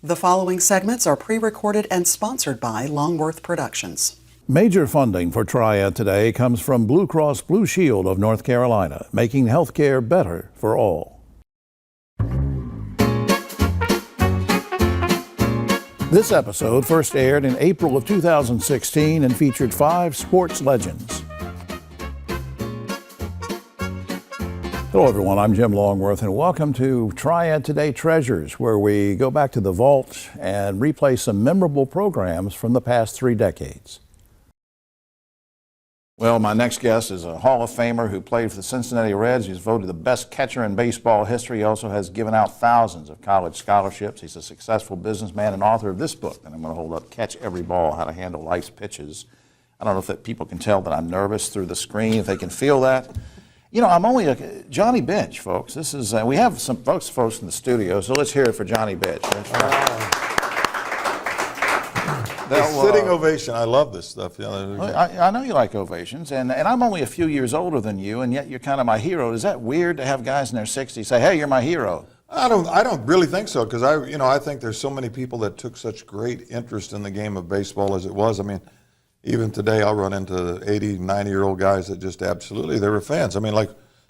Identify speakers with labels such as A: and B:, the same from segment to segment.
A: The following segments are pre-recorded and sponsored by Longworth Productions.
B: Major funding for Triad Today comes from Blue Cross Blue Shield of North Carolina, making healthcare better for all. This episode first aired in April of 2016 and featured 5 sports legends. Hello everyone, I'm Jim Longworth and welcome to Triad Today Treasures, where we go back to the vault and replay some memorable programs from the past 3 decades. Well, my next guest is a Hall of Famer who played for the Cincinnati Reds. He's voted the best catcher in baseball history. He also has given out thousands of college scholarships. He's a successful businessman and author of this book that I'm going to hold up, Catch Every Ball, How to Handle Life's Pitches. I don't know if that people can tell that I'm nervous through the screen, if they can feel that. You know, I'm only Johnny Bench, folks. This is we have some folks in the studio, so let's hear it for Johnny Bench.
C: Sitting ovation. I love this stuff.
B: I know you like ovations, and I'm only a few years older than you, and yet you're kind of my hero. Is that weird to have guys in their 60s say, "Hey, you're my hero"?
C: I don't really think so, because I think there's so many people that took such great interest in the game of baseball as it was. I mean, even today I'll run into 80, 90-year-old guys that just absolutely, they were fans. I mean,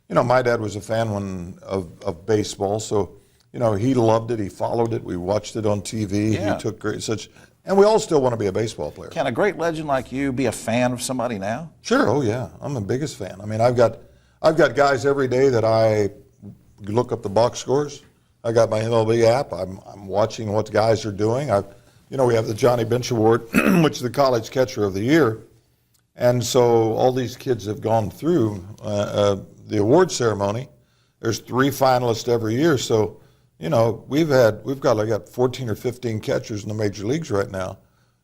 C: my dad was a fan of baseball, so he loved it. He followed it. We watched it on TV.
B: Yeah.
C: He took and we all still want to be a baseball player.
B: Can a great legend like you be a fan of somebody now?
C: Sure. Oh yeah, I'm the biggest fan. I mean, I've got guys every day that I look up the box scores. I got my MLB app. I'm watching what guys are doing. We have the Johnny Bench Award, which is the college catcher of the year, and so all these kids have gone through the award ceremony. There's 3 finalists every year, so. We've got 14 or 15 catchers in the major leagues right now.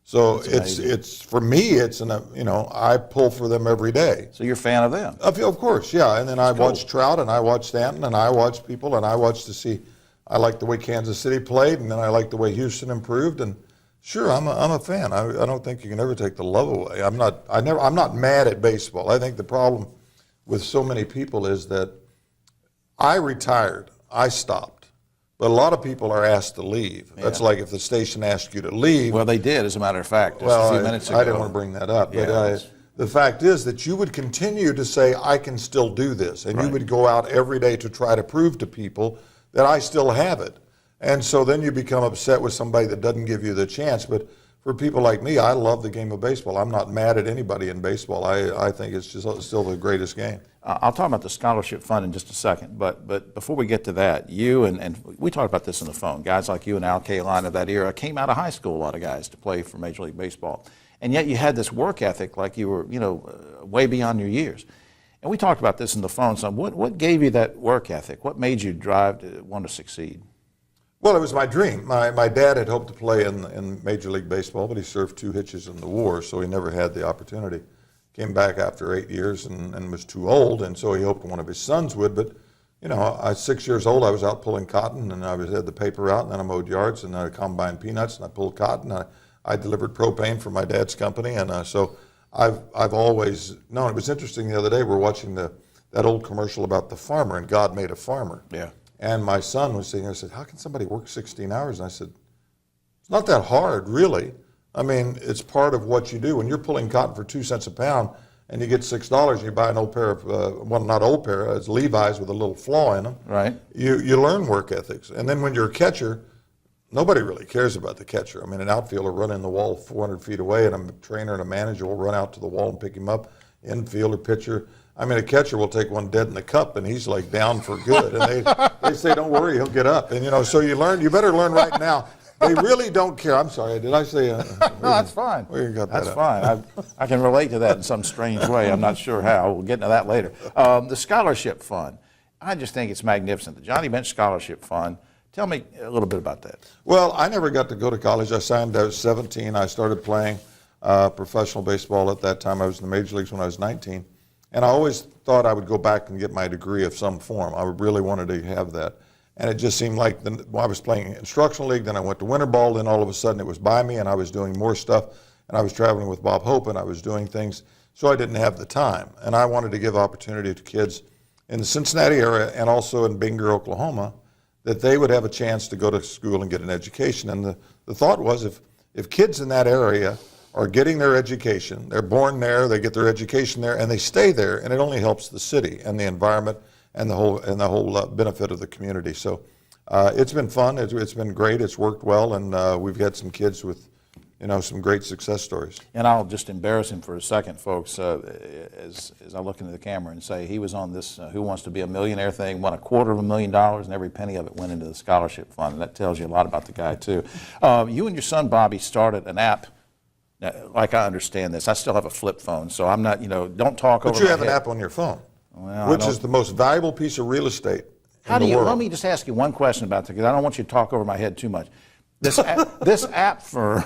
C: So it's for me, I pull for them every day.
B: So you're a fan of them?
C: Of course, yeah. And then I watch Trout, and I watch Stanton, and I watch people, and I watch to see. I like the way Kansas City played, and then I like the way Houston improved. And sure, I'm a fan. I don't think you can ever take the love away. I'm not mad at baseball. I think the problem with so many people is that I retired. I stopped. But a lot of people are asked to leave. Yeah. That's like if the station asked you to leave.
B: Well, they did, as a matter of fact, just a few minutes ago.
C: I didn't want to bring that up.
B: Yeah,
C: but the fact is that you would continue to say, I can still do this. And
B: right.
C: You would go out every day to try to prove to people that I still have it. And so then you become upset with somebody that doesn't give you the chance. But for people like me, I love the game of baseball. I'm not mad at anybody in baseball. I think it's just still the greatest game.
B: I'll talk about the scholarship fund in just a second, but before we get to that, you and we talked about this on the phone, guys like you and Al Kaline of that era came out of high school, a lot of guys, to play for Major League Baseball. And yet you had this work ethic like you were, way beyond your years. And we talked about this on the phone. So what gave you that work ethic? What made you drive to want to succeed?
C: Well, it was my dream. My dad had hoped to play in Major League Baseball, but he served 2 hitches in the war, so he never had the opportunity. Came back after 8 years and was too old, and so he hoped one of his sons would. But, I was 6 years old. I was out pulling cotton, and I had the paper out, and then I mowed yards, and I combined peanuts, and I pulled cotton. I delivered propane for my dad's company, and so I've always known. It was interesting the other day. We're watching that old commercial about the farmer, and God made a farmer.
B: Yeah.
C: And my son was saying, I said, how can somebody work 16 hours? And I said, it's not that hard, really. I mean, it's part of what you do. When you're pulling cotton for 2 cents a pound and you get $6 and you buy an old pair of, not old pair, it's Levi's with a little flaw in them.
B: Right.
C: You learn work ethics. And then when you're a catcher, nobody really cares about the catcher. I mean, an outfielder running the wall 400 feet away, and a trainer and a manager will run out to the wall and pick him up, infielder, pitcher. I mean, a catcher will take one dead in the cup, and he's like down for good. And they say, don't worry, he'll get up. And, so you better learn right now. They really don't care. I'm sorry, did I say?
B: No, that's fine. That's fine. I can relate to that in some strange way. I'm not sure how. We'll get into that later. The scholarship fund, I just think it's magnificent. The Johnny Bench Scholarship Fund. Tell me a little bit about that.
C: Well, I never got to go to college. I signed I was 17. I started playing professional baseball at that time. I was in the major leagues when I was 19. And I always thought I would go back and get my degree of some form. I really wanted to have that. And it just seemed like I was playing instructional league, then I went to winter ball, then all of a sudden it was by me, and I was doing more stuff, and I was traveling with Bob Hope, and I was doing things, so I didn't have the time. And I wanted to give opportunity to kids in the Cincinnati area and also in Binger, Oklahoma, that they would have a chance to go to school and get an education. And the thought was if kids in that area are getting their education, they're born there, they get their education there, and they stay there, and it only helps the city and the environment and the whole benefit of the community. So it's been fun, it's been great, it's worked well, and we've had some kids with some great success stories.
B: And I'll just embarrass him for a second, folks, as I look into the camera and say he was on this Who Wants to Be a Millionaire thing, won $250,000, and every penny of it went into the scholarship fund. And that tells you a lot about the guy, too. You and your son, Bobby, started an app. Now, like I understand this, I still have a flip phone, so I'm not, don't talk over my head.
C: But you have an app on your phone, which is the most valuable piece of real estate in the world.
B: Let me just ask you one question about that, because I don't want you to talk over my head too much. This app firm,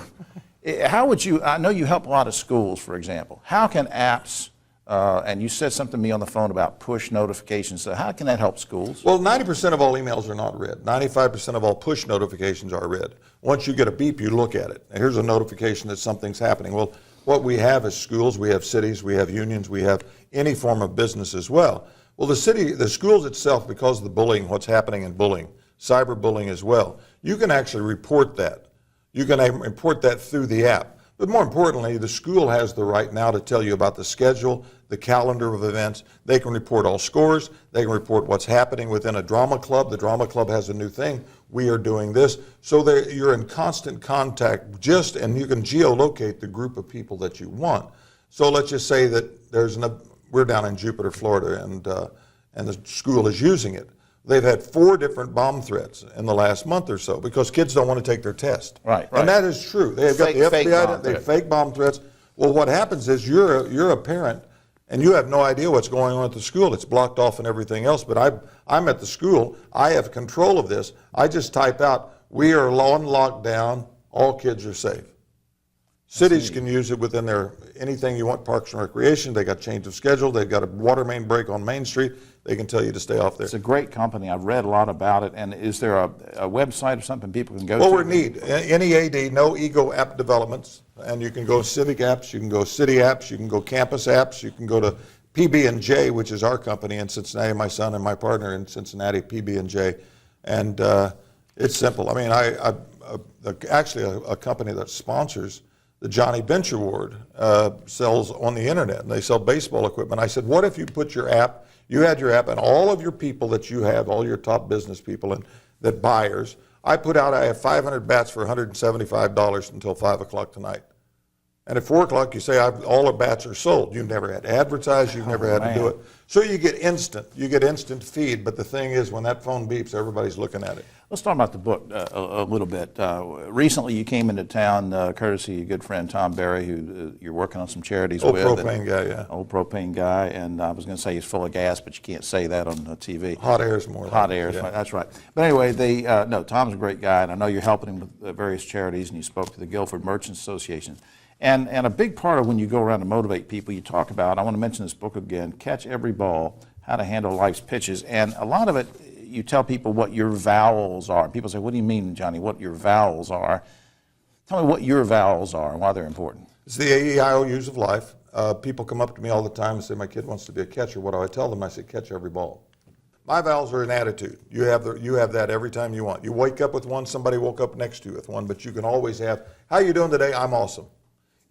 B: how would you, I know you help a lot of schools, for example. How can apps, and you said something to me on the phone about push notifications, so how can that help schools?
C: Well, 90% of all emails are not read. 95% of all push notifications are read. Once you get a beep, you look at it. And here's a notification that something's happening. Well, what we have is schools, we have cities, we have unions, we have any form of business as well. Well, the schools itself, because of the bullying, what's happening in bullying, cyberbullying as well, you can actually report that. You can report that through the app. But more importantly, the school has the right now to tell you about the schedule, the calendar of events. They can report all scores. They can report what's happening within a drama club. The drama club has a new thing. We are doing this. So you're in constant contact and you can geolocate the group of people that you want. So let's just say that we're down in Jupiter, Florida, and the school is using it. They've had 4 different bomb threats in the last month or so because kids don't want to take their test.
B: Right.
C: And that is true. They've got the FBI, they fake bomb threats. Well, what happens is you're a parent and you have no idea what's going on at the school. It's blocked off and everything else. But I'm at the school. I have control of this. I just type out, we are on lockdown. All kids are safe. Cities can use it within anything you want, parks and recreation. They got change of schedule. They've got a water main break on Main Street. They can tell you to stay off there.
B: It's a great company. I've read a lot about it. And is there a website or something people can go to?
C: Well, we're NEAD, NEAD, No Ego App Developments. And you can go civic apps, you can go city apps, you can go campus apps, you can go to PB&J, which is our company in Cincinnati, my son and my partner in Cincinnati, PB&J. And it's simple. I mean, actually a company that sponsors the Johnny Bench Award sells on the internet, and they sell baseball equipment. I said, what if you put your app, you had your app, and all of your people that you have, all your top business people and that buyers, I have 500 bats for $175 until 5 o'clock tonight. And at 4 o'clock, you say, all the bats are sold. You've never had to advertise, you've never had to do it. So you get instant feed, but the thing is, when that phone beeps, everybody's looking at it.
B: Let's talk about the book a little bit. Recently, you came into town, courtesy of your good friend Tom Berry, who you're working on some charities with.
C: Old propane guy, yeah.
B: Old propane guy, and I was going to say he's full of gas, but you can't say that on TV.
C: Hot air is more.
B: Hot air, yeah. That's right. But anyway, no, Tom's a great guy, and I know you're helping him with various charities, and you spoke to the Guilford Merchants Association. And a big part of when you go around to motivate people, you talk about, I want to mention this book again, Catch Every Ball, How to Handle Life's Pitches. And a lot of it, you tell people what your vowels are. People say, what do you mean, Johnny, what your vowels are? Tell me what your vowels are and why they're important.
C: It's the AEIOUs of life. People come up to me all the time and say, my kid wants to be a catcher. What do I tell them? I say, catch every ball. My vowels are an attitude. You have that every time you want. You wake up with one, somebody woke up next to you with one, but you can always have, how you doing today? I'm awesome.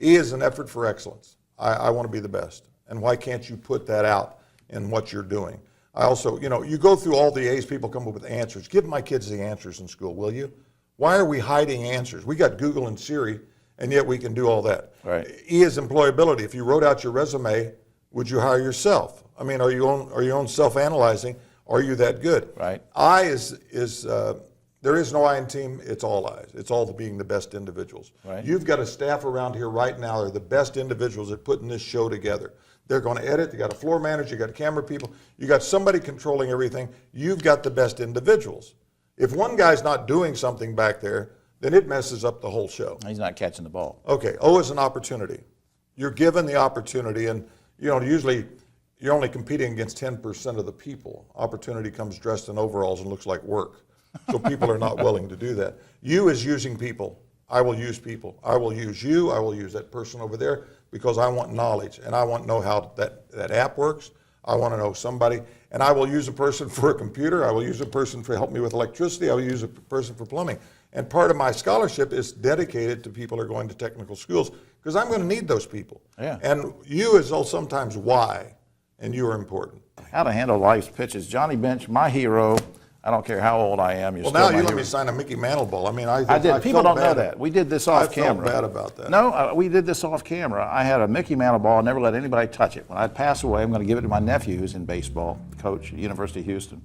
C: E is an effort for excellence. I want to be the best. And why can't you put that out in what you're doing? I also, you go through all the A's, people come up with answers. Give my kids the answers in school, will you? Why are we hiding answers? We got Google and Siri, and yet we can do all that.
B: Right.
C: E is employability. If you wrote out your resume, would you hire yourself? I mean, are you on self-analyzing? Are you that good?
B: Right.
C: I is there is no I in team, it's all I's. It's all being the best individuals.
B: Right.
C: You've got a staff around here right now that are the best individuals at putting this show together. They're going to edit, they got a floor manager, you got camera people, you got somebody controlling everything. You've got the best individuals. If one guy's not doing something back there, then it messes up the whole show.
B: He's not catching the ball.
C: Okay, O is an opportunity. You're given the opportunity, and usually you're only competing against 10% of the people. Opportunity comes dressed in overalls and looks like work. So people are not willing to do that. U is using people. I will use people. I will use you. I will use that person over there because I want knowledge and I want to know how that app works. I want to know somebody, and I will use a person for a computer, I will use a person to help me with electricity, I will use a person for plumbing. And part of my scholarship is dedicated to people who are going to technical schools, because I'm going to need those people.
B: Yeah.
C: And you is sometimes why, and you are important.
B: How to handle life's pitches. Johnny Bench, my hero. I don't care how old I am. You're
C: Well,
B: still
C: now
B: my
C: you let
B: hero.
C: me sign a Mickey Mantle ball. I mean, I
B: did. People
C: felt
B: don't know
C: bad.
B: that. We did this off camera.
C: I felt bad about that.
B: No, we did this off camera. I had a Mickey Mantle ball. I never let anybody touch it. When I pass away, I'm going to give it to my nephew, who's in baseball, coach at University of Houston.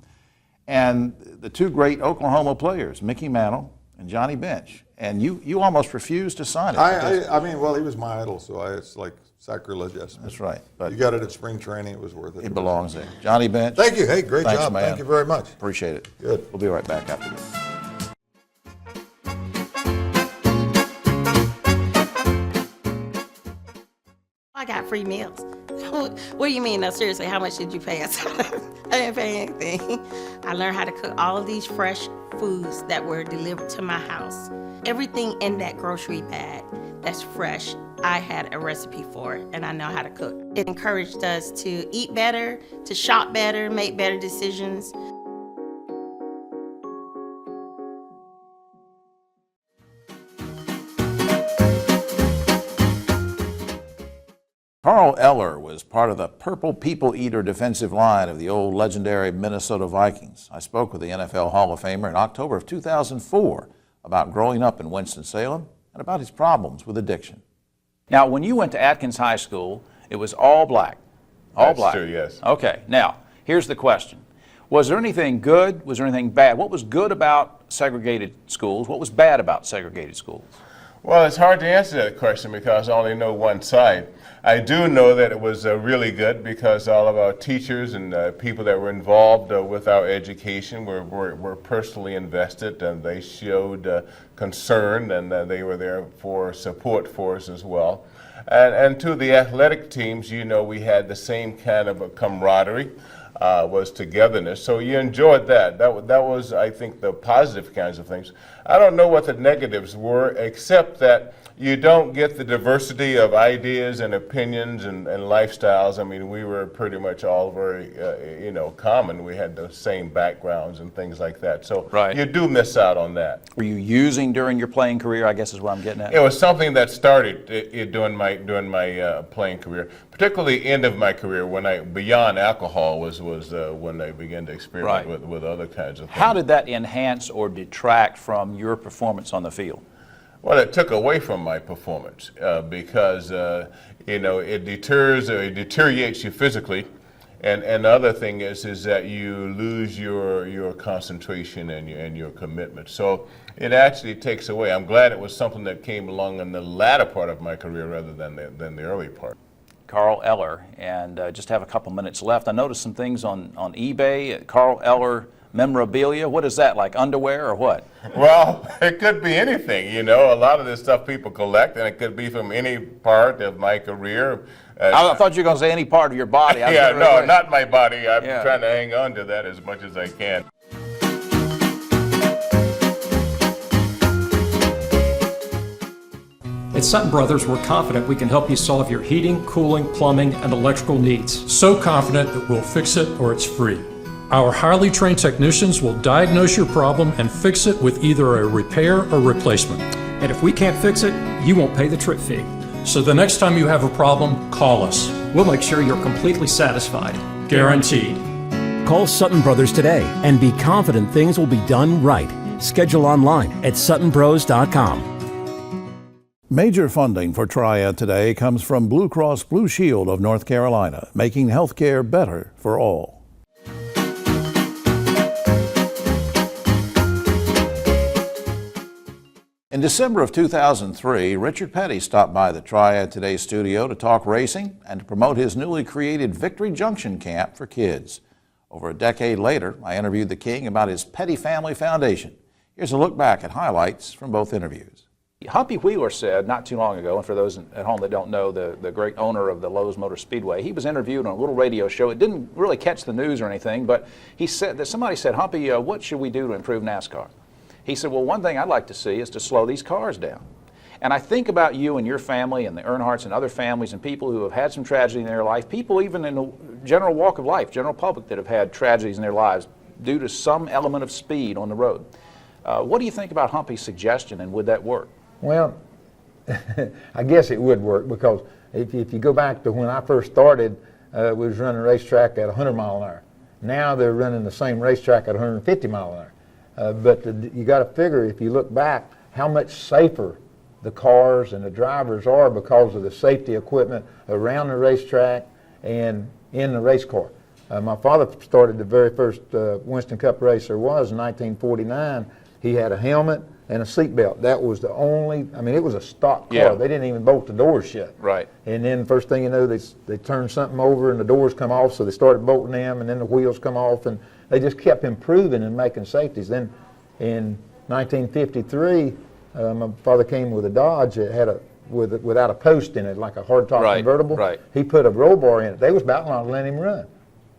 B: And the two great Oklahoma players, Mickey Mantle and Johnny Bench. And you almost refused to sign it.
C: I mean, well, he was my idol, so it's like sacrilegious.
B: That's right. But
C: you got it at spring training. It was worth it.
B: it belongs there. Johnny Bench.
C: Thank you. Hey, great
B: Thanks,
C: job.
B: man.
C: Thank you very much.
B: Appreciate it.
C: Good.
B: We'll be right back after this.
D: I got free meals. What do you mean? No, seriously, how much did you pay us? I didn't pay anything. I learned how to cook all of these fresh foods that were delivered to my house. Everything in that grocery bag that's fresh, I had a recipe for it, and I know how to cook. It encouraged us to eat better, to shop better, make better decisions.
B: Carl Eller was part of the Purple People Eater defensive line of the old legendary Minnesota Vikings. I spoke with the NFL Hall of Famer in October of 2004 about growing up in Winston-Salem and about his problems with addiction. Now, when you went to Atkins High School, it was all black. All
E: That's
B: black.
E: true, yes.
B: Okay, now, here's the question. Was there anything good? Was there anything bad? What was good about segregated schools? What was bad about segregated schools?
E: Well, it's hard to answer that question because I only know one side. I do know that it was really good because all of our teachers and people that were involved with our education were personally invested, and they showed concern, and they were there for support for us as well. And to the athletic teams, you know, we had the same kind of a camaraderie, was togetherness. So you enjoyed that. That was, I think, the positive kinds of things. I don't know what the negatives were, except that you don't get the diversity of ideas and opinions and lifestyles. I mean, we were pretty much all very, common. We had the same backgrounds and things like that. So
B: Right.
E: you do miss out on that.
B: Were you using during your playing career, I guess is what I'm getting at?
E: It was something that started during my playing career, particularly end of my career when beyond alcohol was when I began to experiment
B: Right.
E: with other kinds of things.
B: How did that enhance or detract from your performance on the field?
E: Well, it took away from my performance because it deters or it deteriorates you physically, and the other thing is that you lose your concentration and your commitment. So it actually takes away. I'm glad it was something that came along in the latter part of my career rather than the early part.
B: Carl Eller, and just have a couple minutes left. I noticed some things on eBay. Carl Eller memorabilia. What is that, like underwear or what?
E: Well, it could be anything, A lot of this stuff people collect, and it could be from any part of my career.
B: I thought you were going to say any part of your body.
E: Yeah, no, not my body. I'm
B: Yeah.
E: trying to hang on to that as much as I can.
F: At Sutton Brothers, we're confident we can help you solve your heating, cooling, plumbing, and electrical needs.
G: So confident that we'll fix it or it's free. Our highly trained technicians will diagnose your problem and fix it with either a repair or replacement.
F: And if we can't fix it, you won't pay the trip fee.
G: So the next time you have a problem, call us.
F: We'll make sure you're completely satisfied.
G: Guaranteed.
H: Call Sutton Brothers today and be confident things will be done right. Schedule online at suttonbros.com.
B: Major funding for Triad Today comes from Blue Cross Blue Shield of North Carolina, making health care better for all. In December of 2003, Richard Petty stopped by the Triad Today studio to talk racing and to promote his newly created Victory Junction Camp for kids. Over a decade later, I interviewed the King about his Petty Family Foundation. Here's a look back at highlights from both interviews. Humpy Wheeler said not too long ago, and for those at home that don't know, the great owner of the Lowe's Motor Speedway, he was interviewed on a little radio show. It didn't really catch the news or anything, but he said that somebody said, Humpy, what should we do to improve NASCAR? He said, well, one thing I'd like to see is to slow these cars down. And I think about you and your family and the Earnhardts and other families and people who have had some tragedy in their life, people even in the general walk of life, general public that have had tragedies in their lives due to some element of speed on the road. What do you think about Humpy's suggestion, and would that work?
I: Well, I guess it would work, because if you go back to when I first started, we was running a racetrack at 100 mile an hour. Now they're running the same racetrack at 150 mile an hour. But you got to figure, if you look back, how much safer the cars and the drivers are because of the safety equipment around the racetrack and in the race car. My father started the very first Winston Cup race there was in 1949. He had a helmet and a seatbelt. That was the only, I mean, it was a stock car.
B: Yeah.
I: They didn't even bolt the doors shut.
B: Right.
I: And then first thing you know, they turned something over and the doors come off, so they started bolting them, and then the wheels come off, and they just kept improving and making safeties. Then in 1953, my father came with a Dodge that had without a post in it, like a hardtop
B: Right,
I: convertible.
B: right.
I: He put a roll bar in it. They was about not letting him run.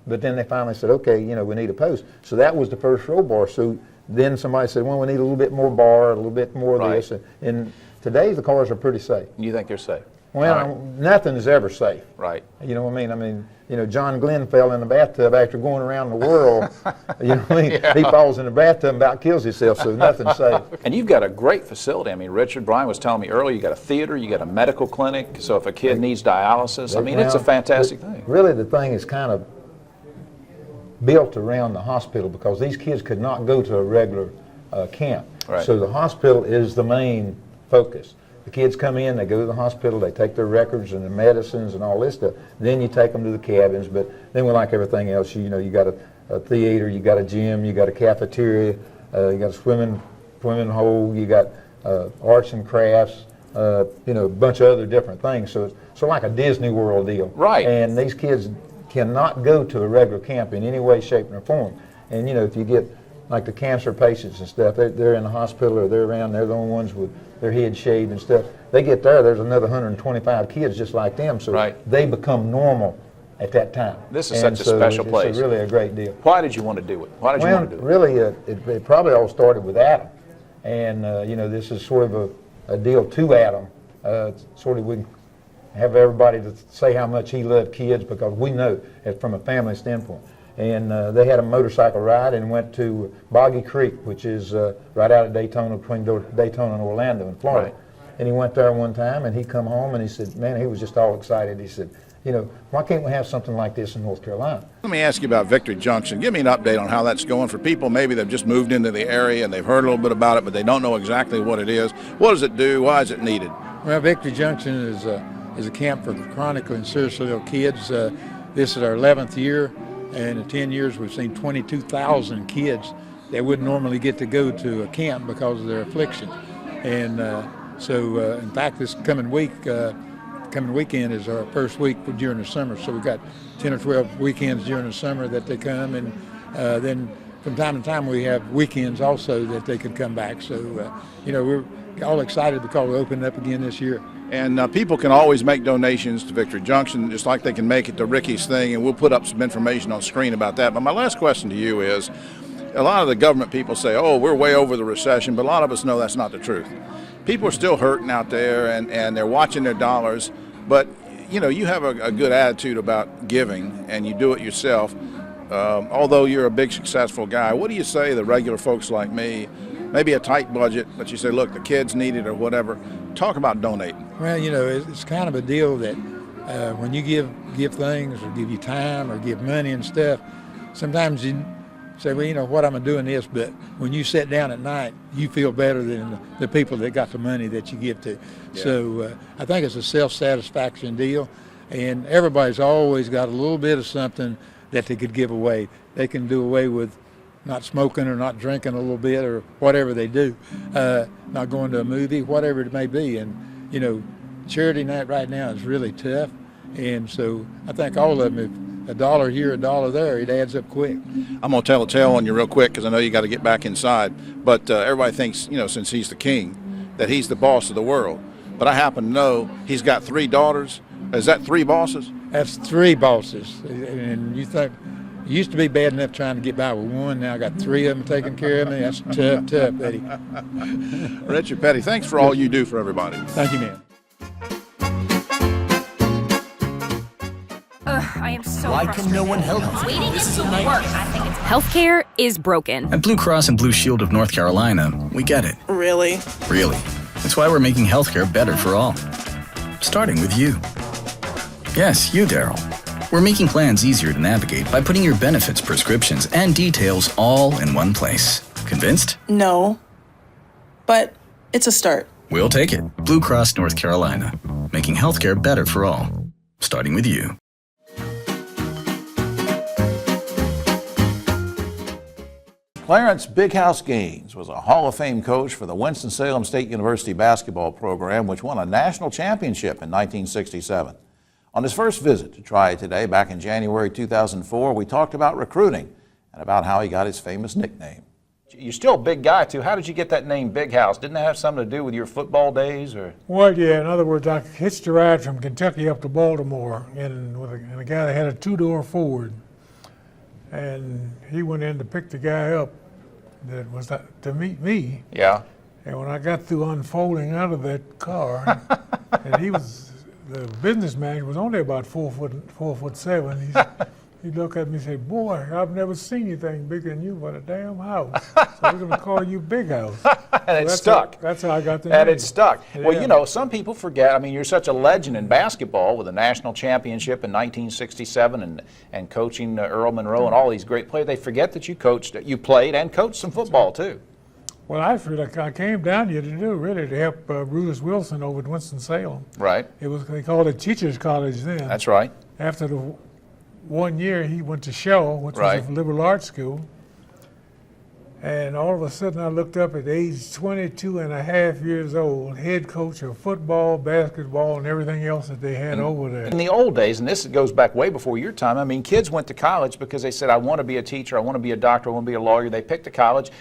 I: But then they finally said, okay, we need a post. So that was the first roll bar. So then somebody said, well, we need a little bit more bar, a little bit more of
B: Right.
I: this. And today the cars are pretty safe.
B: You think they're safe?
I: Well,
B: All right.
I: nothing is ever safe.
B: Right.
I: You know what I mean? I mean, John Glenn fell in the bathtub after going around the world. You know what I mean?
B: Yeah.
I: He falls in the bathtub and about kills himself, so nothing's safe.
B: And you've got a great facility. I mean, Richard, Brian was telling me earlier, you got a theater, you got a medical clinic, so if a kid needs dialysis, I mean, it's a
I: Well,
B: fantastic thing.
I: Really, the thing is kind of built around the hospital, because these kids could not go to a regular camp.
B: Right.
I: So the hospital is the main focus. The kids come in, they go to the hospital, they take their records and their medicines and all this stuff. Then you take them to the cabins, but then we like everything else. You got a theater, you got a gym, you got a cafeteria, you got a swimming hole, you got arts and crafts, a bunch of other different things. So it's like a Disney World deal.
B: Right.
I: And these kids cannot go to a regular camp in any way, shape, or form. And if you get like the cancer patients and stuff, they're in the hospital or they're around, they're the only ones with their head shaved and stuff. They get there's another 125 kids just like them, so
B: Right.
I: they become normal at that time.
B: This is
I: And
B: such a special
I: it's
B: place.
I: really a great deal.
B: Why did you want to do it? Why did you
I: Well,
B: want to do it?
I: really, it probably all started with Adam. And, this is sort of a deal to Adam. Sort of we can have everybody to say how much he loved kids, because we know it from a family standpoint. And they had a motorcycle ride and went to Boggy Creek, which is right out of Daytona, between Daytona and Orlando in Florida.
B: Right.
I: And he went there one time, and he come home, and he said, man, he was just all excited. He said, why can't we have something like this in North Carolina?
B: Let me ask you about Victory Junction. Give me an update on how that's going for people. Maybe they've just moved into the area and they've heard a little bit about it, but they don't know exactly what it is. What does it do? Why is it needed?
J: Well, Victory Junction is a camp for chronically and seriously ill kids. This is our 11th year, and in 10 years we've seen 22,000 kids that wouldn't normally get to go to a camp because of their affliction. And so, in fact, this coming weekend is our first week during the summer. So we've got 10 or 12 weekends during the summer that they come, and then from time to time we have weekends also that they can come back. So, we're all excited because we opened up again this year.
B: And people can always make donations to Victory Junction, just like they can make it to Ricky's thing, and we'll put up some information on screen about that. But my last question to you is, a lot of the government people say, oh, we're way over the recession, but a lot of us know that's not the truth. People are still hurting out there, and they're watching their dollars, but you have a good attitude about giving, and you do it yourself. Although you're a big successful guy, what do you say to the regular folks like me, maybe a tight budget, but you say, look, the kids need it or whatever? Talk about donating.
J: Well, it's kind of a deal that when you give things or give you time or give money and stuff, sometimes you say, well, what, I'm doing this, but when you sit down at night, you feel better than the people that got the money that you give to.
B: Yeah.
J: So I think it's a self-satisfaction deal, and everybody's always got a little bit of something that they could give away. They can do away with not smoking or not drinking a little bit or whatever they do, not going to a movie, whatever it may be. And, charity night right now is really tough. And so I think all of them, if $1 here, $1 there, it adds up quick.
B: I'm going to tell a tale on you real quick because I know you got to get back inside. But everybody thinks, since he's the king, that he's the boss of the world. But I happen to know he's got 3 daughters. Is that 3 bosses?
J: That's 3 bosses. And you think, It used to be bad enough trying to get by with one. Now I got 3 of them taking care of me. That's tough, Eddie.
B: Richard Petty, thanks for all you do for everybody.
J: Thank you, man.
K: I am so
L: Why can no one help you?
K: Waiting this is a work. Healthcare is broken.
L: At Blue Cross and Blue Shield of North Carolina, we get it.
M: Really?
L: Really. That's why we're making healthcare better for all. Starting with you. Yes, you, Daryl. We're making plans easier to navigate by putting your benefits, prescriptions, and details all in one place. Convinced?
M: No. But it's a start.
L: We'll take it. Blue Cross North Carolina. Making healthcare better for all. Starting with you.
B: Clarence Big House Gaines was a Hall of Fame coach for the Winston-Salem State University basketball program, which won a national championship in 1967. On his first visit to Triad Today back in January 2004, we talked about recruiting and about how he got his famous nickname.
N: You're still a big guy, too. How did you get that name, Big House? Didn't that have something to do with your football days? Or?
O: Well, yeah. In other words, I hitched a ride from Kentucky up to Baltimore and a guy that had a 2-door Ford. And he went in to pick the guy up that was to meet me.
N: Yeah.
O: And when I got through unfolding out of that car, and the business manager was only about 4'7". He looked at me and said, "Boy, I've never seen anything bigger than you but a damn house. So we're going to call you Big House."
N: And it stuck.
O: That's how I got the name.
N: And it stuck.
O: Yeah.
N: Well, you know, some people forget. I mean, you're such a legend in basketball with a national championship in 1967 and coaching Earl Monroe and all these great players. They forget that you played and coached some football, too.
O: Well, I came down here to help Brutus Wilson over at Winston-Salem.
N: Right.
O: They called it Teachers College then.
N: That's right.
O: After the 1 year, he went to Shaw, which was a liberal arts school. And all of a sudden, I looked up at age 22 and a half years old, head coach of football, basketball, and everything else that they had over there.
N: In the old days, and this goes back way before your time, I mean, kids went to college because they said, I want to be a teacher, I want to be a doctor, I want to be a lawyer. They picked a college.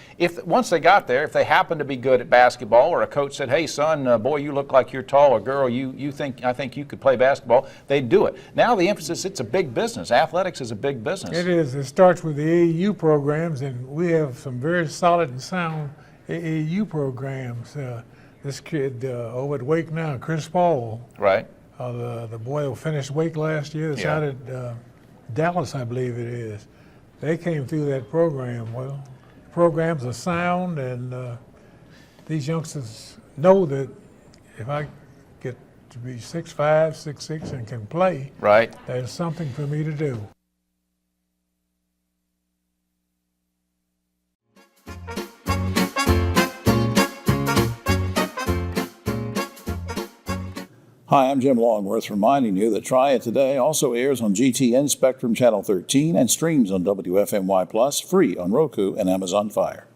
N: Once they got there, if they happened to be good at basketball, or a coach said, "Hey, son, boy, you look like you're tall," or "Girl, I think you could play basketball," they'd do it. Now the emphasis, it's a big business. Athletics is a big business.
O: It is. It starts with the AAU programs, and we have some very solid and sound AAU programs. This kid over at Wake now, Chris Paul.
N: Right.
O: The boy who finished Wake last year, that's out at Dallas, I believe it is. They came through that program. Well, the programs are sound, and these youngsters know that if I get to be 6'5", 6'6", and can play,
N: right,
O: there's something for me to do.
B: Hi, I'm Jim Longworth, reminding you that Triad Today also airs on GTN Spectrum Channel 13 and streams on WFMY Plus, free on Roku and Amazon Fire.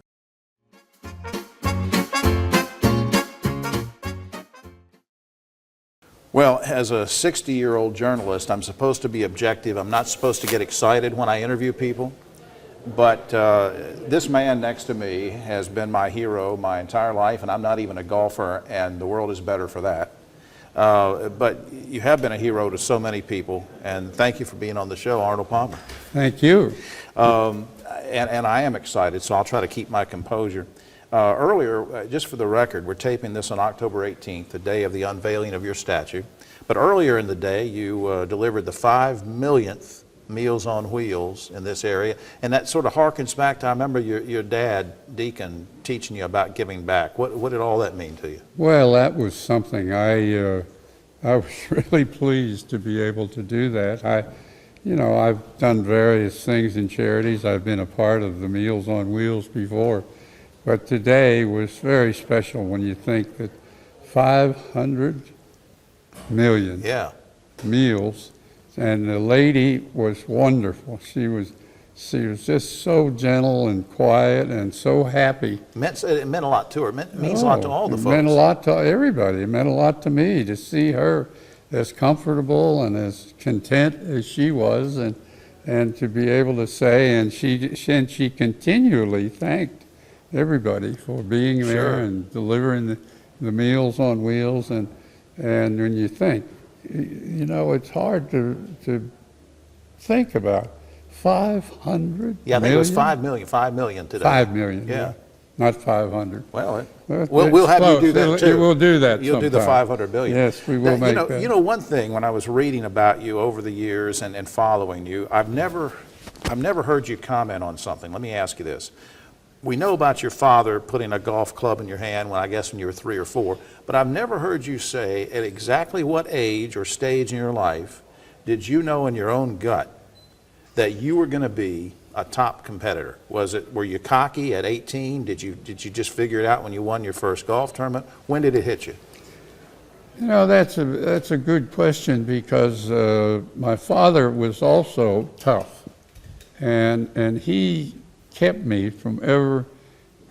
B: Well, as a 60-year-old journalist, I'm supposed to be objective. I'm not supposed to get excited when I interview people. But this man next to me has been my hero my entire life, and I'm not even a golfer, and the world is better for that. But you have been a hero to so many people, and thank you for being on the show, Arnold Palmer.
P: Thank you.
B: And I am excited, so I'll try to keep my composure. Earlier, just for the record, we're taping this on October 18th, the day of the unveiling of your statue. But earlier in the day, you delivered the 5 millionth Meals on Wheels in this area, and that sort of harkens back to, I remember your dad, Deacon, teaching you about giving back. What did all that mean to you?
P: Well, that was something I was really pleased to be able to do that. I've done various things in charities. I've been a part of the Meals on Wheels before, but today was very special when you think that 500 million meals. And the lady was wonderful. She was just so gentle and quiet and so happy.
B: It meant a lot to her. It means a lot to all the folks.
P: It meant a lot to everybody. It meant a lot to me to see her as comfortable and as content as she was, and to be able to say, and she continually thanked everybody for being there and delivering the Meals on Wheels. And when you think, it's hard to think about 500
B: Yeah, I think it was
P: million?
B: 5 million today.
P: 5 million,
B: Yeah.
P: not 500.
B: Well,
P: Well,
B: we'll have you
P: close.
B: do that too.
P: We'll do that
B: You'll do the
P: sometime.
B: 500 billion.
P: Yes, we will
B: Now,
P: make that.
B: You know, one thing, when I was reading about you over the years and following you, I've never heard you comment on something. Let me ask you this. We know about your father putting a golf club in your hand when you were 3 or 4, but I've never heard you say at exactly what age or stage in your life did you know in your own gut that you were going to be a top competitor? Were you cocky at 18? Did you just figure it out when you won your first golf tournament? When did it hit you?
P: You know, that's a good question, because my father was also tough, and he kept me from ever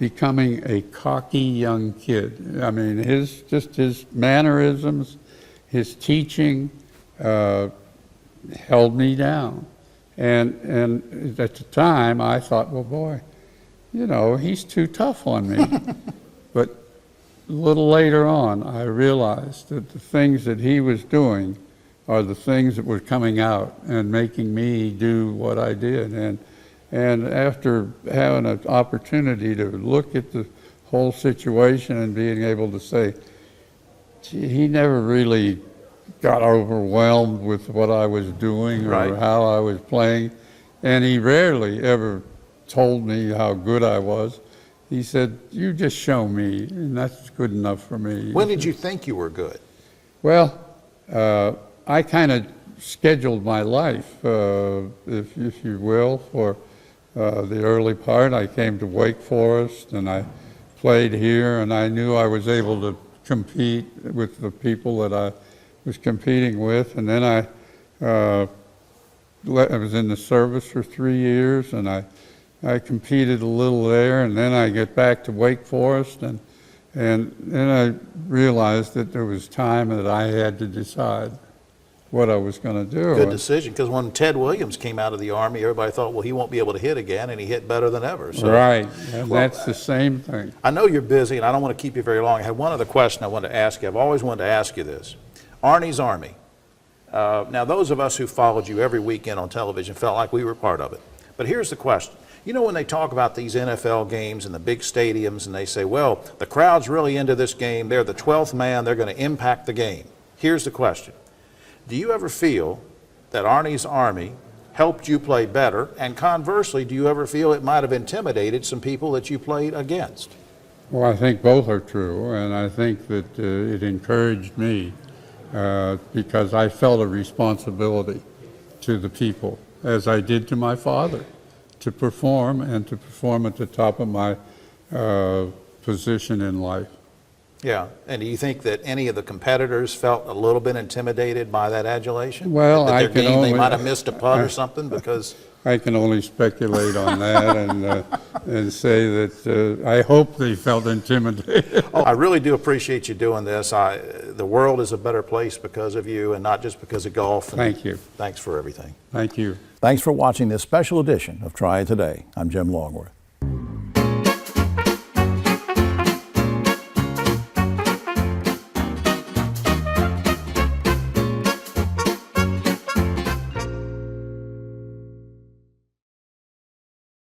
P: becoming a cocky young kid. I mean, his mannerisms, his teaching held me down. And at the time, I thought, well, boy, you know, he's too tough on me. But a little later on, I realized that the things that he was doing are the things that were coming out and making me do what I did. And after having an opportunity to look at the whole situation and being able to say, gee, he never really got overwhelmed with what I was doing or
B: Right.
P: how I was playing, and he rarely ever told me how good I was. He said, you just show me, and that's good enough for me.
B: When did you think you were good?
P: Well, I kind of scheduled my life, if you will, for the early part. I came to Wake Forest, and I played here, and I knew I was able to compete with the people that I was competing with. And then I was in the service for 3 years, and I competed a little there, and then I get back to Wake Forest, and then I realized that there was time that I had to decide what I was going to do.
B: Good decision, because when Ted Williams came out of the Army, everybody thought, well, he won't be able to hit again, and he hit better than ever. So,
P: Right, and
B: well,
P: that's the same thing.
B: I know you're busy, and I don't want to keep you very long. I had one other question I wanted to ask you. I've always wanted to ask you this. Arnie's Army. Now, those of us who followed you every weekend on television felt like we were part of it. But here's the question. You know, when they talk about these NFL games and the big stadiums, and they say, well, the crowd's really into this game, they're the 12th man, they're going to impact the game. Here's the question. Do you ever feel that Arnie's Army helped you play better? And conversely, do you ever feel it might have intimidated some people that you played against?
P: Well, I think both are true, and I think that it encouraged me because I felt a responsibility to the people, as I did to my father, to perform and to perform at the top of my position in life.
B: Yeah, and do you think that any of the competitors felt a little bit intimidated by that adulation?
P: Well,
B: that
P: I
B: their
P: can
B: game,
P: only,
B: they might have missed a putt or something because...
P: I can only speculate on that and say that I hope they felt intimidated.
B: Oh, I really do appreciate you doing this. The world is a better place because of you, and not just because of golf.
P: Thank you.
B: Thanks for everything.
P: Thank you.
B: Thanks for watching this special edition of Triad Today. I'm Jim Longworth.